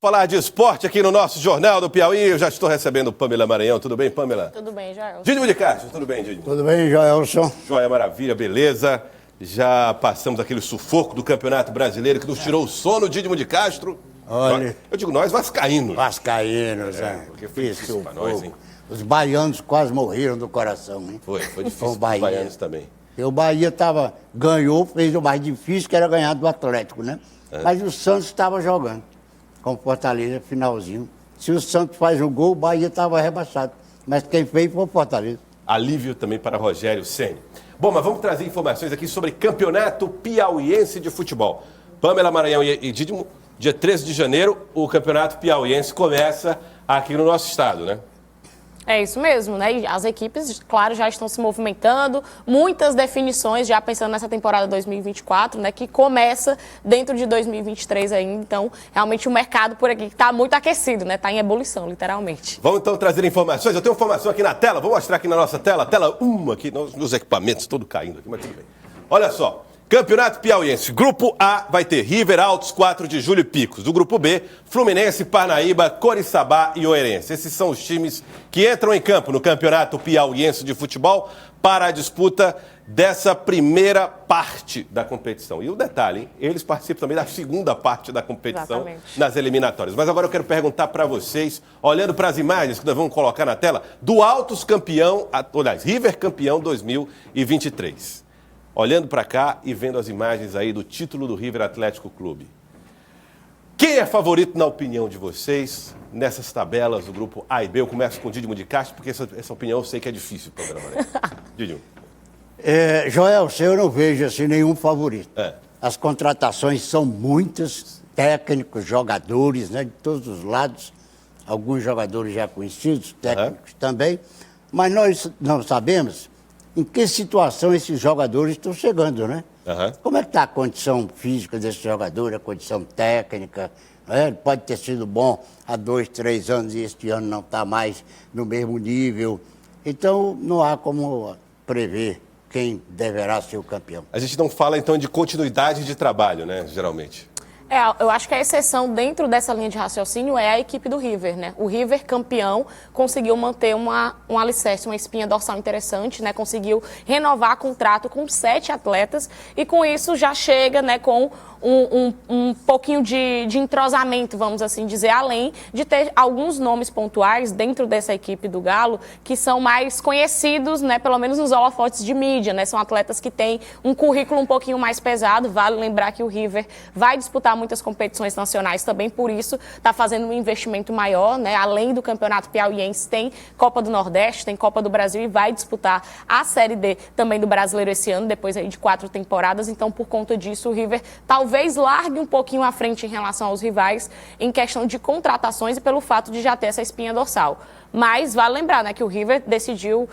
Falar de esporte aqui no nosso Jornal do Piauí. Eu já estou recebendo Pamela Maranhão. Tudo bem, Pamela? Tudo bem, Joelson. Dídimo de Castro, tudo bem, Dídimo? Tudo bem, Joelson? Joia, maravilha, beleza. Já passamos aquele sufoco do Campeonato Brasileiro que nos tirou o sono, Dídimo de Castro. Olha, Eu digo nós, vascaínos. vascaínos, porque foi difícil pra nós, hein? Os baianos quase morreram do coração, hein? Foi difícil O para os Bahia. baianos também. E o Bahia ganhou, fez o mais difícil, que era ganhar do Atlético, né? Mas o Santos estava jogando com o Fortaleza, finalzinho. Se o Santos faz o gol, o Bahia estava rebaixado. Mas quem fez foi o Fortaleza. Alívio também para Rogério Ceni. Bom, mas vamos trazer informações aqui sobre Campeonato Piauiense de Futebol. Pamela Maranhão e Dídimo, dia 13 de janeiro, o Campeonato Piauiense começa aqui no nosso estado, né? É isso mesmo, né? E as equipes, claro, já estão se movimentando, muitas definições já pensando nessa temporada 2024, né? Que começa dentro de 2023 ainda. Então, realmente o mercado por aqui está muito aquecido, né? Está em ebulição, literalmente. Vamos então trazer informações. Eu tenho informação aqui na tela, vou mostrar aqui na nossa tela. Tela 1 aqui, nos equipamentos, todo caindo aqui, mas tudo bem. Olha só. Campeonato Piauiense. Grupo A vai ter River, Altos, 4 de julho e Picos. Do grupo B, Fluminense, Parnaíba, Coriçaba e Oeirense. Esses são os times que entram em campo no Campeonato Piauiense de Futebol para a disputa dessa primeira parte da competição. E o detalhe, hein? Eles participam também da segunda parte da competição. Exatamente. Nas eliminatórias. Mas agora eu quero perguntar para vocês, olhando para as imagens que nós vamos colocar na tela, do Altos campeão, aliás, River campeão 2023. Olhando para cá e vendo as imagens aí do título do River Atlético Clube. Quem é favorito na opinião de vocês nessas tabelas do grupo A e B? Eu começo com o Dídimo de Castro, porque essa opinião eu sei que é difícil. Dídimo. Joelson, eu não vejo assim nenhum favorito. É. As contratações são muitas, técnicos, jogadores, né, de todos os lados. Alguns jogadores já conhecidos, técnicos também. Mas nós não sabemos em que situação esses jogadores estão chegando, né? Como é que está a condição física desse jogador, a condição técnica? Né? Ele pode ter sido bom há 2, 3 anos e este ano não está mais no mesmo nível. Então, não há como prever quem deverá ser o campeão. A gente não fala, então, de continuidade de trabalho, né, geralmente. Eu acho que a exceção dentro dessa linha de raciocínio é a equipe do River, né? O River, campeão, conseguiu manter um alicerce, uma espinha dorsal interessante, né? Conseguiu renovar contrato com 7 atletas e com isso já chega, né, com um pouquinho de entrosamento, vamos assim dizer, além de ter alguns nomes pontuais dentro dessa equipe do Galo que são mais conhecidos, né, pelo menos nos holofotes de mídia, né? São atletas que têm um currículo um pouquinho mais pesado. Vale lembrar que o River vai disputar muitas competições nacionais também, por isso está fazendo um investimento maior, né? Além do Campeonato Piauiense, tem Copa do Nordeste, tem Copa do Brasil e vai disputar a Série D também do Brasileiro esse ano, depois aí de 4 temporadas. Então, por conta disso, o River talvez largue um pouquinho à frente em relação aos rivais em questão de contratações e pelo fato de já ter essa espinha dorsal. Mas vale lembrar, né, que o River decidiu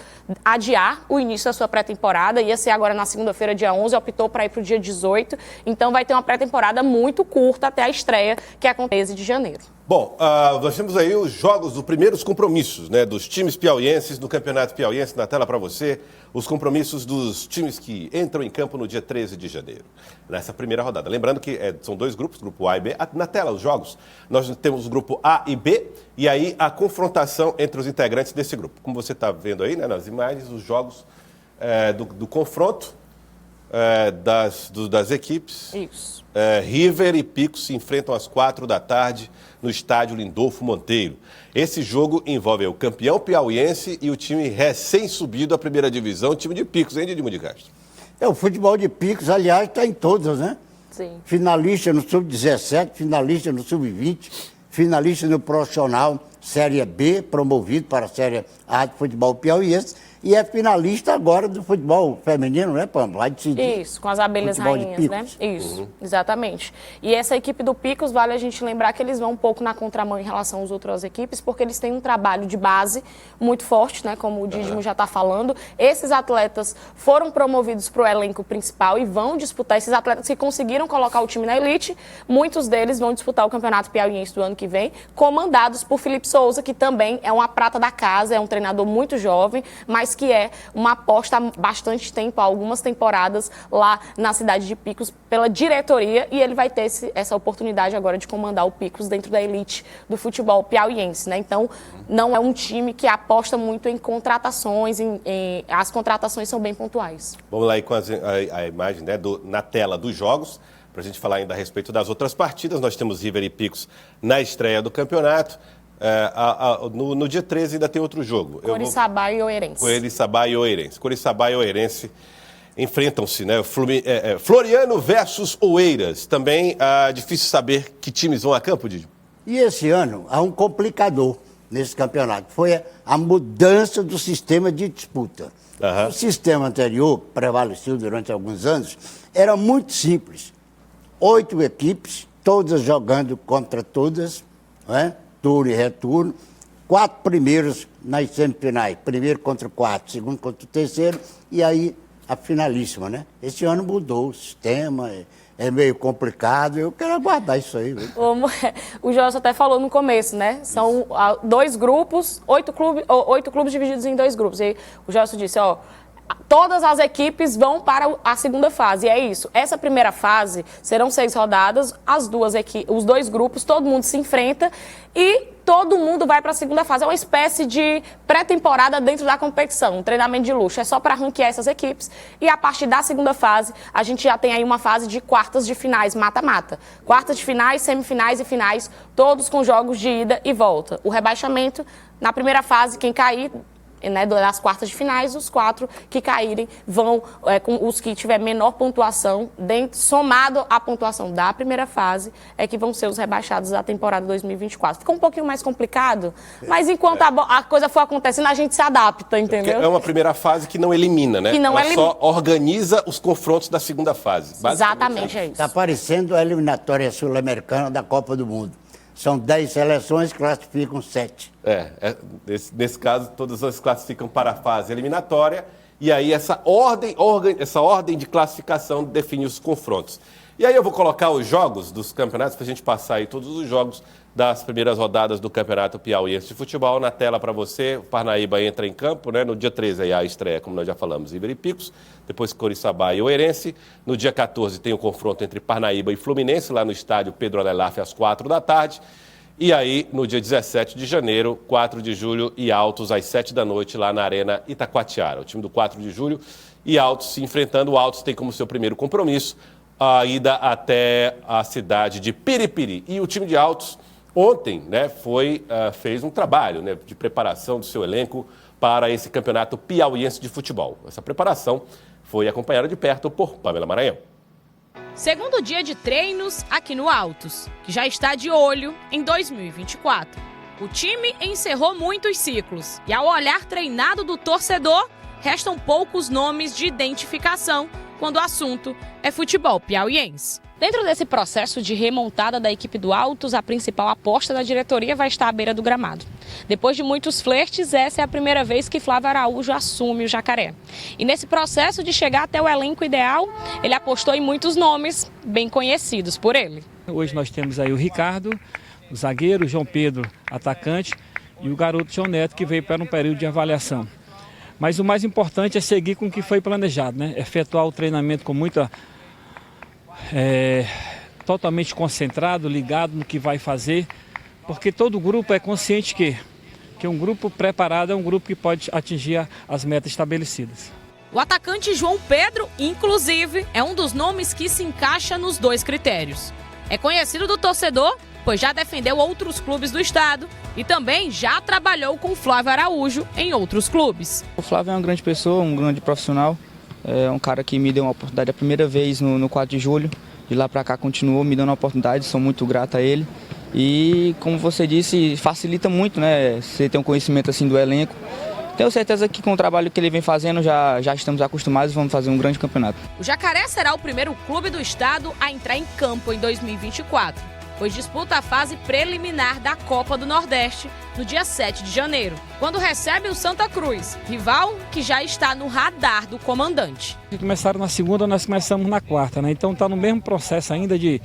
adiar o início da sua pré-temporada, ia ser agora na segunda-feira, dia 11, optou para ir para o dia 18, então vai ter uma pré-temporada muito curta até a estreia, que é com 13 de janeiro. Bom, nós temos aí os jogos dos primeiros compromissos, né, dos times piauienses no Campeonato Piauiense, na tela para você, os compromissos dos times que entram em campo no dia 13 de janeiro, nessa primeira rodada. Lembrando que são 2 grupos, grupo A e B. Na tela, os jogos, nós temos o grupo A e B, e aí a confrontação entre os integrantes desse grupo. Como você está vendo aí, né, nas imagens, os jogos do confronto das equipes. Isso. River e Picos se enfrentam às 4 da tarde no estádio Lindolfo Monteiro. Esse jogo envolve o campeão piauiense e o time recém-subido à primeira divisão, o time de Picos, hein, Dídimo de Castro? O futebol de Picos, aliás, está em todas, né? Sim. Finalista no Sub-17, finalista no Sub-20, finalista no profissional Série B, promovido para a Série A de futebol piauiense, e é finalista agora do futebol feminino, né, Pamela? Vai decidir. Isso, com as abelhas rainhas, né? Isso, exatamente. E essa equipe do Picos, vale a gente lembrar que eles vão um pouco na contramão em relação às outras equipes, porque eles têm um trabalho de base muito forte, né? Como o Dídimo já está falando. Esses atletas foram promovidos para o elenco principal e vão disputar, esses atletas que conseguiram colocar o time na elite, muitos deles vão disputar o Campeonato Piauiense do ano que vem, comandados por Felipe Souza, que também é uma prata da casa, é um treinador muito jovem, mas que é uma aposta há bastante tempo, há algumas temporadas lá na cidade de Picos, pela diretoria, e ele vai ter essa oportunidade agora de comandar o Picos dentro da elite do futebol piauiense, né? Então, não é um time que aposta muito em contratações, as contratações são bem pontuais. Vamos lá aí com a imagem, né, na tela dos jogos, para a gente falar ainda a respeito das outras partidas. Nós temos River e Picos na estreia do campeonato. No dia 13 ainda tem outro jogo. Coriçaba e Oeirense. Coriçaba e Oeirense. Coriçaba e Oeirense enfrentam-se, né? Floriano versus Oeiras. Também difícil saber que times vão a campo, Didi. E esse ano há um complicador nesse campeonato. Foi a mudança do sistema de disputa. O sistema anterior, que prevaleceu durante alguns anos, era muito simples. 8 equipes, todas jogando contra todas, né? Turno e retorno. 4 primeiros nas semifinais. Primeiro contra o quarto, segundo contra o terceiro, e aí a finalíssima, né? Esse ano mudou o sistema, é meio complicado, eu quero aguardar isso aí. O Jorge até falou no começo, né? São 2 grupos, 8 clubes divididos em 2 grupos. E o Jorge disse, ó, todas as equipes vão para a segunda fase, e é isso. Essa primeira fase serão 6 rodadas, os 2 grupos, todo mundo se enfrenta e todo mundo vai para a segunda fase. É uma espécie de pré-temporada dentro da competição, um treinamento de luxo. É só para ranquear essas equipes. E a partir da segunda fase, a gente já tem aí uma fase de quartas de finais, mata-mata. Quartas de finais, semifinais e finais, todos com jogos de ida e volta. O rebaixamento, na primeira fase, quem cair, né, das quartas de finais, os 4 que caírem vão, com os que tiver menor pontuação, somado à pontuação da primeira fase, é que vão ser os rebaixados da temporada 2024. Ficou um pouquinho mais complicado, mas enquanto a coisa for acontecendo, a gente se adapta, entendeu? É uma primeira fase que não elimina, né? Que não Ela só organiza os confrontos da segunda fase. Exatamente, é isso. Está parecendo a eliminatória sul-americana da Copa do Mundo. São 10 seleções, classificam 7. Nesse caso, todas elas classificam para a fase eliminatória e aí essa ordem de classificação define os confrontos. E aí eu vou colocar os jogos dos campeonatos para a gente passar aí todos os jogos das primeiras rodadas do Campeonato Piauiense de Futebol na tela para você. O Parnaíba entra em campo, né? No dia 13 aí a estreia, como nós já falamos, River e Picos, depois Coriçaba e Oeirense. No dia 14 tem o confronto entre Parnaíba e Fluminense, lá no estádio Pedro Alelaf, às 4 da tarde. E aí, no dia 17 de janeiro, 4 de julho e Altos, às 7 da noite, lá na Arena Itacoatiara. O time do 4 de julho e Altos se enfrentando. O Altos tem como seu primeiro compromisso a ida até a cidade de Piripiri. E o time de Altos ontem, né, fez um trabalho, né, de preparação do seu elenco para esse campeonato piauiense de futebol. Essa preparação foi acompanhada de perto por Pamela Maranhão. Segundo dia de treinos aqui no Altos, que já está de olho em 2024. O time encerrou muitos ciclos e, ao olhar treinado do torcedor, restam poucos nomes de identificação quando o assunto é futebol piauiense. Dentro desse processo de remontada da equipe do Altos, a principal aposta da diretoria vai estar à beira do gramado. Depois de muitos flertes, essa é a primeira vez que Flávio Araújo assume o Jacaré. E nesse processo de chegar até o elenco ideal, ele apostou em muitos nomes bem conhecidos por ele. Hoje nós temos aí o Ricardo, o zagueiro, o João Pedro, atacante, e o garoto João Neto, que veio para um período de avaliação. Mas o mais importante é seguir com o que foi planejado, né? Efetuar o treinamento com muita... totalmente concentrado, ligado no que vai fazer, porque todo grupo é consciente que um grupo preparado é um grupo que pode atingir as metas estabelecidas. O atacante João Pedro, inclusive, é um dos nomes que se encaixa nos 2 critérios. É conhecido do torcedor, pois já defendeu outros clubes do estado e também já trabalhou com Flávio Araújo em outros clubes. O Flávio é uma grande pessoa, um grande profissional. É um cara que me deu uma oportunidade a primeira vez no 4 de julho. De lá para cá continuou me dando a oportunidade, sou muito grato a ele. E, como você disse, facilita muito, né? Você ter um conhecimento assim do elenco. Tenho certeza que com o trabalho que ele vem fazendo já estamos acostumados e vamos fazer um grande campeonato. O Jacaré será o primeiro clube do estado a entrar em campo em 2024. Pois disputa a fase preliminar da Copa do Nordeste no dia 7 de janeiro, quando recebe o Santa Cruz, rival que já está no radar do comandante. Começaram na segunda, nós começamos na quarta, né? Então está no mesmo processo ainda de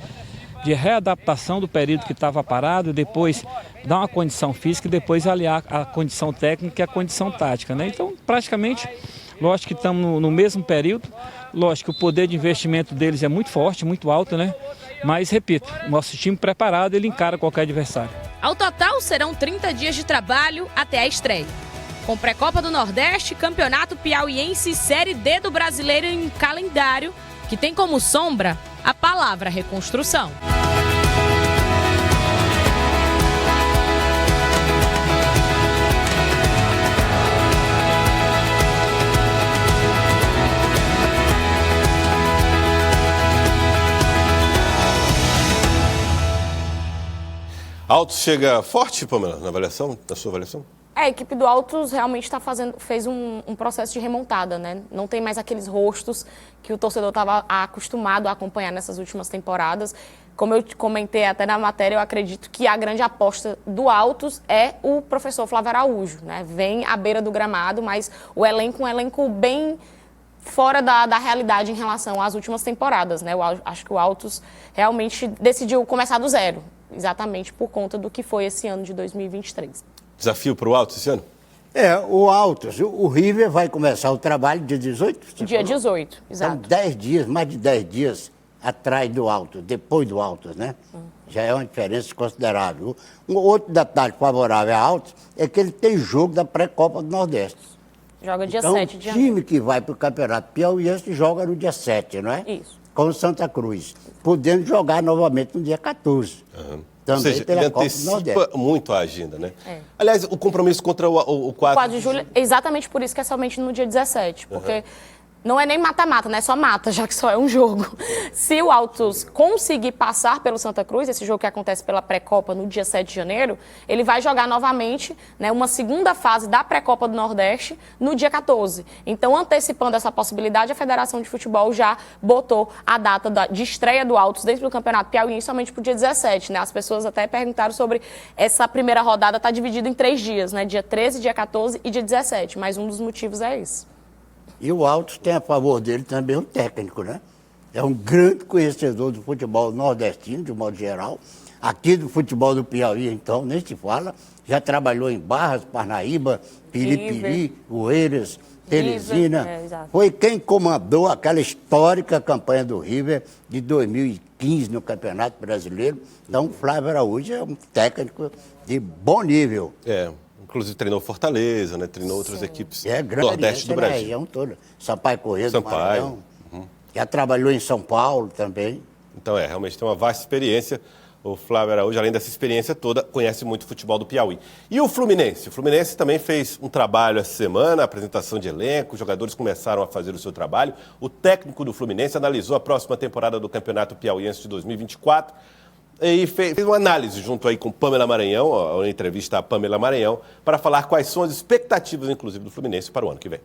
de readaptação do período que estava parado, depois dar uma condição física e depois aliar a condição técnica e a condição tática, né? Então, praticamente, lógico que estamos no mesmo período, lógico que o poder de investimento deles é muito forte, muito alto, né? Mas, repito, nosso time preparado, ele encara qualquer adversário. Ao total, serão 30 dias de trabalho até a estreia. Com Pré-Copa do Nordeste, Campeonato Piauiense e Série D do Brasileiro em calendário, que tem como sombra a palavra reconstrução. Altos chega forte, Pamela, na sua avaliação? A equipe do Altos realmente fez um processo de remontada, né? Não tem mais aqueles rostos que o torcedor estava acostumado a acompanhar nessas últimas temporadas. Como eu comentei até na matéria, eu acredito que a grande aposta do Altos é o professor Flávio Araújo, né? Vem à beira do gramado, mas o elenco é um elenco bem fora da realidade em relação às últimas temporadas, né? Eu acho que o Altos realmente decidiu começar do zero, exatamente por conta do que foi esse ano de 2023. Desafio para o Altos esse ano? O Altos, o River vai começar o trabalho dia 18? Dia 18, exato. Então, 10 dias, mais de 10 dias atrás do Altos, depois do Altos, né? Já é uma diferença considerável. Um outro detalhe favorável ao Altos é que ele tem jogo da pré-copa do Nordeste. Joga dia então, 7 de janeiro. O time que vai para o Campeonato Piauiense joga no dia 7, não é? Isso. Com o Santa Cruz, podendo jogar novamente no dia 14. Ou seja, ele antecipa muito a agenda, né? Aliás, o compromisso contra o 4 de julho, exatamente por isso que é somente no dia 17, porque não é nem mata-mata, né? Só mata, já que só é um jogo. Se o Altos conseguir passar pelo Santa Cruz, esse jogo que acontece pela pré-copa no dia 7 de janeiro, ele vai jogar novamente, né, uma segunda fase da pré-copa do Nordeste no dia 14. Então, antecipando essa possibilidade, a Federação de Futebol já botou a data de estreia do Altos dentro do Campeonato Piauiense somente para o dia 17, né? As pessoas até perguntaram sobre essa primeira rodada estar dividida em 3 dias, né? Dia 13, dia 14 e dia 17, mas um dos motivos é esse. E o Altos tem a favor dele também o técnico, né? É um grande conhecedor do futebol nordestino, de modo geral. Aqui do futebol do Piauí, então, nem se fala. Já trabalhou em Barras, Parnaíba, Piripiri, Oeiras, Teresina. Foi quem comandou aquela histórica campanha do River de 2015 no Campeonato Brasileiro. Então, o Flávio Araújo é um técnico de bom nível. Inclusive treinou Fortaleza, né? Treinou outras equipes do Nordeste do Brasil. É um todo. Sampaio Corrêa do Sampaio. Maranhão. Já trabalhou em São Paulo também. Então realmente tem uma vasta experiência. O Flávio Araújo, além dessa experiência toda, conhece muito o futebol do Piauí. E o Fluminense? O Fluminense também fez um trabalho essa semana, apresentação de elenco, os jogadores começaram a fazer o seu trabalho. O técnico do Fluminense analisou a próxima temporada do Campeonato Piauiense de 2024. E fez uma análise junto aí com Pamela Maranhão, uma entrevista a Pamela Maranhão, para falar quais são as expectativas, inclusive, do Fluminense para o ano que vem.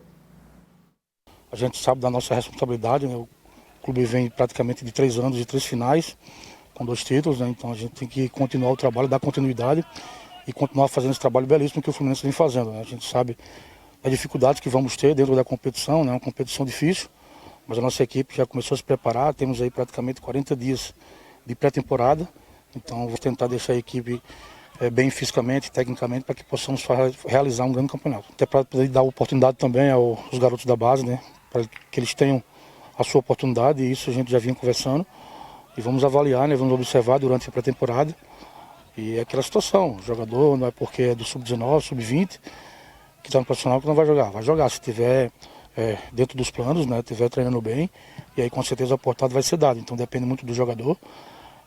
A gente sabe da nossa responsabilidade, né? O clube vem praticamente de 3 anos e 3 finais, com 2 títulos, né? Então a gente tem que continuar o trabalho, dar continuidade e continuar fazendo esse trabalho belíssimo que o Fluminense vem fazendo, né? A gente sabe as dificuldades que vamos ter dentro da competição, né? Uma competição difícil, mas a nossa equipe já começou a se preparar, temos aí praticamente 40 dias de pré-temporada. Então, vou tentar deixar a equipe bem fisicamente, tecnicamente, para que possamos realizar um grande campeonato. Até para poder dar oportunidade também aos garotos da base, né? Para que eles tenham a sua oportunidade, e isso a gente já vinha conversando. E vamos avaliar, né? Vamos observar durante a pré-temporada. E é aquela situação, o jogador não é porque é do sub-19, sub-20, que está no profissional que não vai jogar. Vai jogar se estiver dentro dos planos, né? Estiver treinando bem, e aí com certeza a oportunidade vai ser dada. Então depende muito do jogador.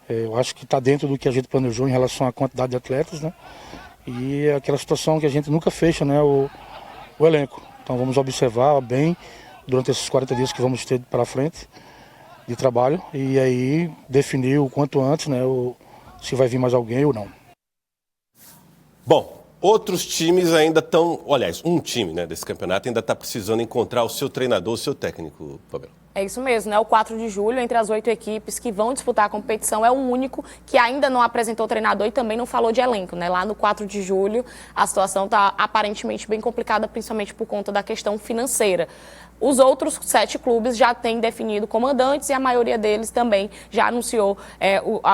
Eu acho que está dentro do que a gente planejou em relação à quantidade de atletas, né? E é aquela situação que a gente nunca fecha, né? O elenco. Então vamos observar bem durante esses 40 dias que vamos ter para frente de trabalho e aí definir o quanto antes, né? Se vai vir mais alguém ou não. Bom, outros times ainda estão... Aliás, um time, né, desse campeonato ainda está precisando encontrar o seu treinador, o seu técnico, Pamela. É isso mesmo, né? O 4 de julho, entre as 8 equipes que vão disputar a competição, é o único que ainda não apresentou treinador e também não falou de elenco, né? Lá no 4 de julho, a situação está aparentemente bem complicada, principalmente por conta da questão financeira. Os outros 7 clubes já têm definido comandantes e a maioria deles também já anunciou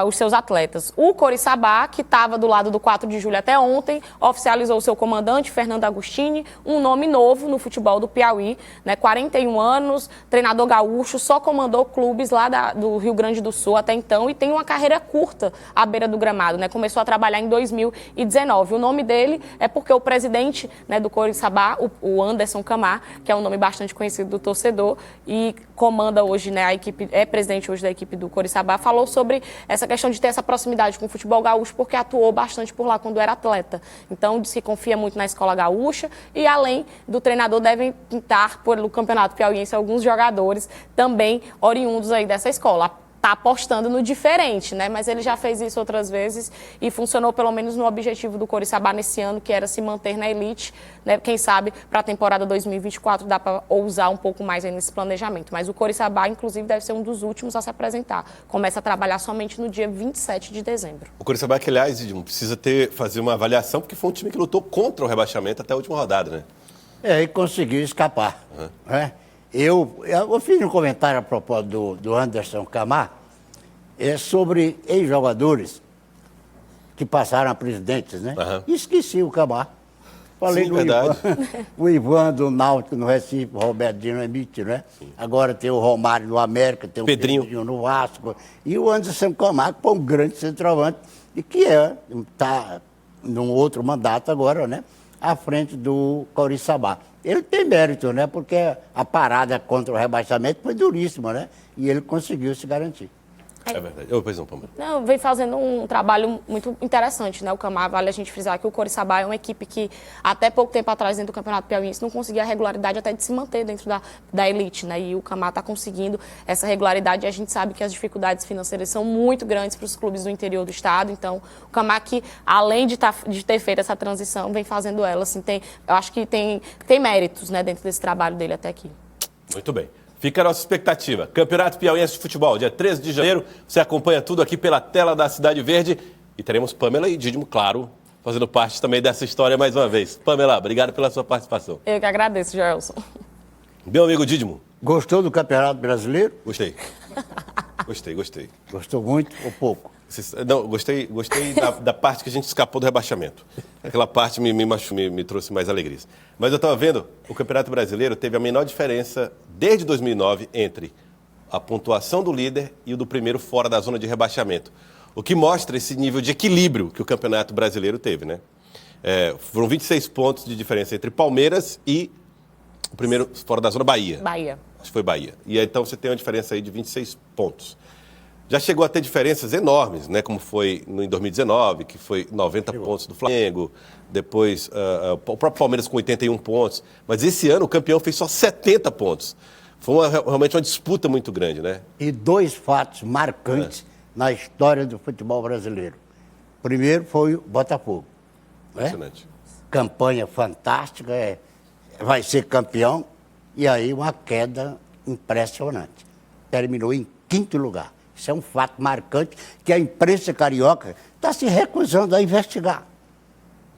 os seus atletas. O Coriçaba, que estava do lado do 4 de julho até ontem, oficializou o seu comandante, Fernando Agostini, um nome novo no futebol do Piauí, né? 41 anos, treinador gaúcho, só comandou clubes lá do Rio Grande do Sul até então e tem uma carreira curta à beira do gramado, né? Começou a trabalhar em 2019. O nome dele é porque o presidente, né, do Coriçaba, o Anderson Camar, que é um nome bastante conhecido do torcedor e comanda hoje, né, a equipe, é presidente hoje da equipe do Coriçaba, falou sobre essa questão de ter essa proximidade com o futebol gaúcho, porque atuou bastante por lá quando era atleta. Então, diz que confia muito na escola gaúcha e, além do treinador, devem pintar pelo Campeonato Piauiense alguns jogadores também oriundos aí dessa escola. Está apostando no diferente, né? Mas ele já fez isso outras vezes e funcionou pelo menos no objetivo do Coriçaba nesse ano, que era se manter na elite, né? Quem sabe para a temporada 2024 dá para ousar um pouco mais aí nesse planejamento. Mas o Coriçaba, inclusive, deve ser um dos últimos a se apresentar. Começa a trabalhar somente no dia 27 de dezembro. O Coriçaba, que aliás, Edmo, precisa fazer uma avaliação, porque foi um time que lutou contra o rebaixamento até a última rodada, né? E conseguiu escapar. Né? Eu fiz um comentário a propósito do Anderson Camar, sobre ex-jogadores que passaram a presidentes, né? Esqueci o Camar. Falei. Sim, do verdade. O Ivan do Náutico no Recife, o Roberto Dinamite, né? Sim. Agora tem o Romário no América, tem o Pedrinho no Vasco. E o Anderson Camar, que foi um grande centroavante, e que está num outro mandato agora, né? À frente do Coriçaba. Ele tem mérito, né? Porque a parada contra o rebaixamento foi duríssima, né? E ele conseguiu se garantir. É verdade. Pois não, Pamela. Não, vem fazendo um trabalho muito interessante, né? O Camar, vale a gente frisar que o Coriçaba é uma equipe que até pouco tempo atrás, dentro do Campeonato Piauiense, não conseguia a regularidade até de se manter dentro da elite, né? E o Camar está conseguindo essa regularidade e a gente sabe que as dificuldades financeiras são muito grandes para os clubes do interior do estado. Então, o Camar, que além de ter feito essa transição, vem fazendo ela, assim, eu acho que tem méritos, né, dentro desse trabalho dele até aqui. Muito bem. Fica a nossa expectativa. Campeonato Piauiense de Futebol, dia 13 de janeiro. Você acompanha tudo aqui pela tela da Cidade Verde. E teremos Pamela e Didimo, claro, fazendo parte também dessa história mais uma vez. Pamela, obrigado pela sua participação. Eu que agradeço, Gelson. Meu amigo Didimo. Gostou do Campeonato Brasileiro? Gostei. Gostei. Gostou muito ou pouco? Não, gostei da parte que a gente escapou do rebaixamento. Aquela parte me trouxe mais alegrias. Mas eu estava vendo, o Campeonato Brasileiro teve a menor diferença desde 2009 entre a pontuação do líder e o do primeiro fora da zona de rebaixamento. O que mostra esse nível de equilíbrio que o Campeonato Brasileiro teve, né? Foram 26 pontos de diferença entre Palmeiras e o primeiro fora da zona, Bahia. Acho que foi Bahia. E então você tem uma diferença aí de 26 pontos. Já chegou a ter diferenças enormes, né? Como foi em 2019, que foi 90 pontos do Flamengo, depois o próprio Palmeiras com 81 pontos. Mas esse ano o campeão fez só 70 pontos. Foi realmente uma disputa muito grande, né? E 2 fatos marcantes na história do futebol brasileiro. Primeiro foi o Botafogo. Impressionante. Campanha fantástica, vai ser campeão, e aí uma queda impressionante. Terminou em 5º lugar. Isso é um fato marcante que a imprensa carioca está se recusando a investigar.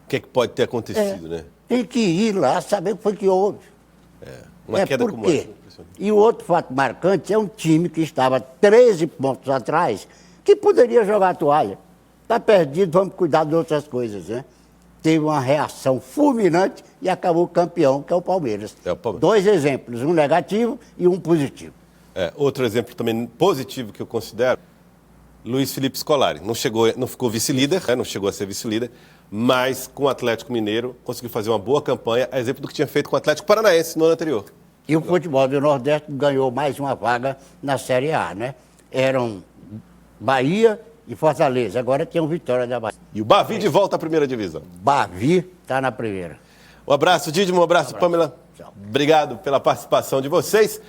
O que pode ter acontecido, né? Tem que ir lá saber o que foi que houve. Uma queda como essa. E o outro fato marcante é um time que estava 13 pontos atrás, que poderia jogar a toalha. Está perdido, vamos cuidar de outras coisas, né? Teve uma reação fulminante e acabou campeão, que é o Palmeiras. 2 exemplos, um negativo e um positivo. Outro exemplo também positivo que eu considero, Luiz Felipe Scolari. Não ficou vice-líder, não chegou a ser vice-líder, mas com o Atlético Mineiro conseguiu fazer uma boa campanha, a exemplo do que tinha feito com o Atlético Paranaense no ano anterior. E o futebol do Nordeste ganhou mais uma vaga na Série A, né? Eram Bahia e Fortaleza, agora tem o Vitória da Bahia. E o Bavi de volta à primeira divisão. Bavi está na primeira. Um abraço, Didimo, um abraço, Pamela. Tchau. Obrigado pela participação de vocês.